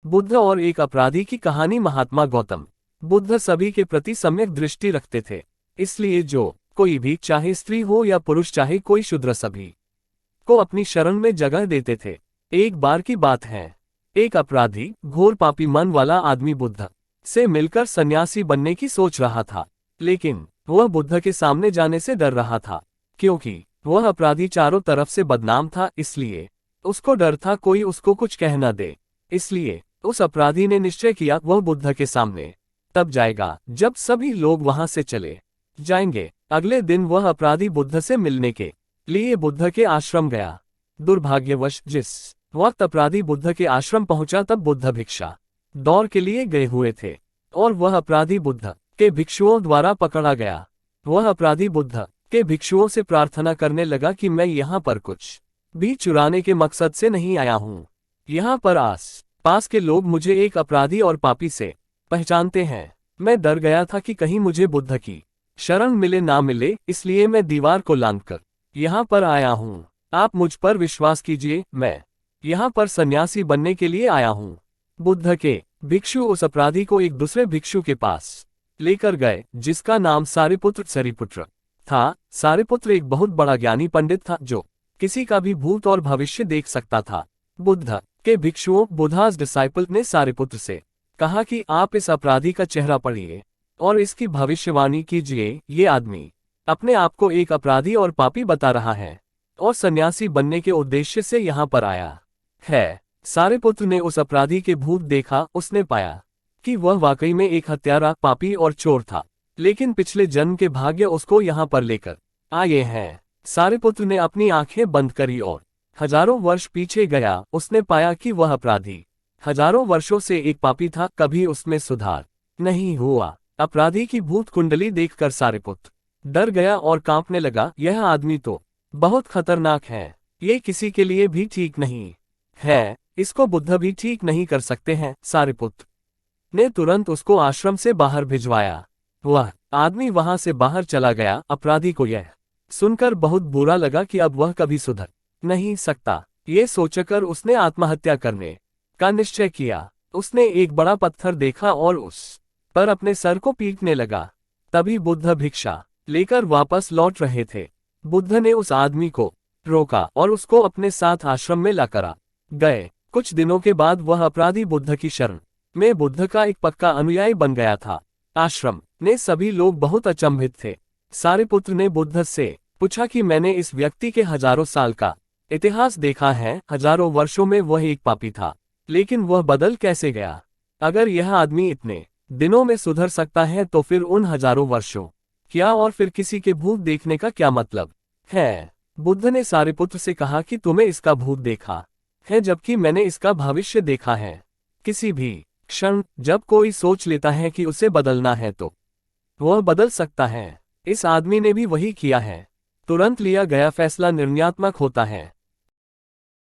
बुद्ध और एक अपराधी की कहानी। महात्मा गौतम बुद्ध सभी के प्रति सम्यक दृष्टि रखते थे, इसलिए जो कोई भी, चाहे स्त्री हो या पुरुष, चाहे कोई शूद्र, सभी को अपनी शरण में जगह देते थे। एक बार की बात है, एक अपराधी, घोर पापी मन वाला आदमी बुद्ध से मिलकर सन्यासी बनने की सोच रहा था, लेकिन वह बुद्ध के सामने जाने से डर रहा था, क्योंकि वह अपराधी चारों तरफ से बदनाम था। इसलिए उसको डर था कोई उसको कुछ कह न दे। इसलिए उस अपराधी ने निश्चय किया वह बुद्ध के सामने तब जाएगा जब सभी लोग वहां से चले जाएंगे। अगले दिन वह अपराधी बुद्ध से मिलने के लिए बुद्ध के आश्रम गया। दुर्भाग्यवश जिस वक्त अपराधी बुद्ध के आश्रम पहुंचा तब बुद्ध भिक्षा दौड़ के लिए गए हुए थे और वह अपराधी बुद्ध के भिक्षुओं द्वारा पकड़ा गया। वह अपराधी बुद्ध के भिक्षुओं से प्रार्थना करने लगा कि मैं यहाँ पर कुछ भी चुराने के मकसद से नहीं आया हूँ। यहाँ पर आस पास के लोग मुझे एक अपराधी और पापी से पहचानते हैं। मैं डर गया था कि कहीं मुझे बुद्ध की शरण मिले ना मिले, इसलिए मैं दीवार को लांघकर यहाँ पर आया हूँ। आप मुझ पर विश्वास कीजिए, मैं यहाँ पर सन्यासी बनने के लिए आया हूँ। बुद्ध के भिक्षु उस अपराधी को एक दूसरे भिक्षु के पास लेकर गए, जिसका नाम सारिपुत्र था। सारिपुत्र एक बहुत बड़ा ज्ञानी पंडित था, जो किसी का भी भूत और भविष्य देख सकता था। बुद्ध के भिक्षुओं, बुद्धास डिसाइपल, ने सारिपुत्र से कहा कि आप इस अपराधी का चेहरा पढ़िए और इसकी भविष्यवाणी कीजिए। ये आदमी अपने आप को एक अपराधी और पापी बता रहा है और सन्यासी बनने के उद्देश्य से यहाँ पर आया है। सारिपुत्र ने उस अपराधी के भूत देखा। उसने पाया कि वह वाकई में एक हत्यारा, पापी और चोर था, लेकिन पिछले जन्म के भाग्य उसको यहाँ पर लेकर आए हैं। सारिपुत्र ने अपनी आंखें बंद करी और हजारों वर्ष पीछे गया। उसने पाया कि वह अपराधी हजारों वर्षों से एक पापी था, कभी उसमें सुधार नहीं हुआ। अपराधी की भूत कुंडली देखकर सारिपुत्र डर गया और कांपने लगा। यह आदमी तो बहुत खतरनाक है, ये किसी के लिए भी ठीक नहीं है, इसको बुद्ध भी ठीक नहीं कर सकते हैं। सारिपुत्र ने तुरंत उसको आश्रम से बाहर भिजवाया। वह आदमी वहां से बाहर चला गया। अपराधी को यह सुनकर बहुत बुरा लगा कि अब वह कभी सुधर नहीं सकता। ये सोचकर उसने आत्महत्या करने का निश्चय किया। उसने एक बड़ा पत्थर देखा और उस पर अपने सर को पीटने लगा। तभी बुद्ध भिक्षा लेकर वापस लौट रहे थे। बुद्ध ने उस आदमी को रोका और उसको अपने साथ आश्रम में लाकर आ गए। कुछ दिनों के बाद वह अपराधी बुद्ध की शरण में बुद्ध का एक पक्का अनुयायी बन गया था। आश्रम ने सभी लोग बहुत अचंभित थे। सारिपुत्र ने बुद्ध से पूछा कि मैंने इस व्यक्ति के हजारों साल का इतिहास देखा है। हजारों वर्षों में वह एक पापी था, लेकिन वह बदल कैसे गया? अगर यह आदमी इतने दिनों में सुधर सकता है तो फिर उन हजारों वर्षों क्या और फिर किसी के भूत देखने का क्या मतलब है? बुद्ध ने सारिपुत्र से कहा कि तुम्हें इसका भूत देखा है, जबकि मैंने इसका भविष्य देखा है। किसी भी क्षण जब कोई सोच लेता है कि उसे बदलना है तो वह बदल सकता है। इस आदमी ने भी वही किया है। तुरंत लिया गया फैसला निर्णयात्मक होता है।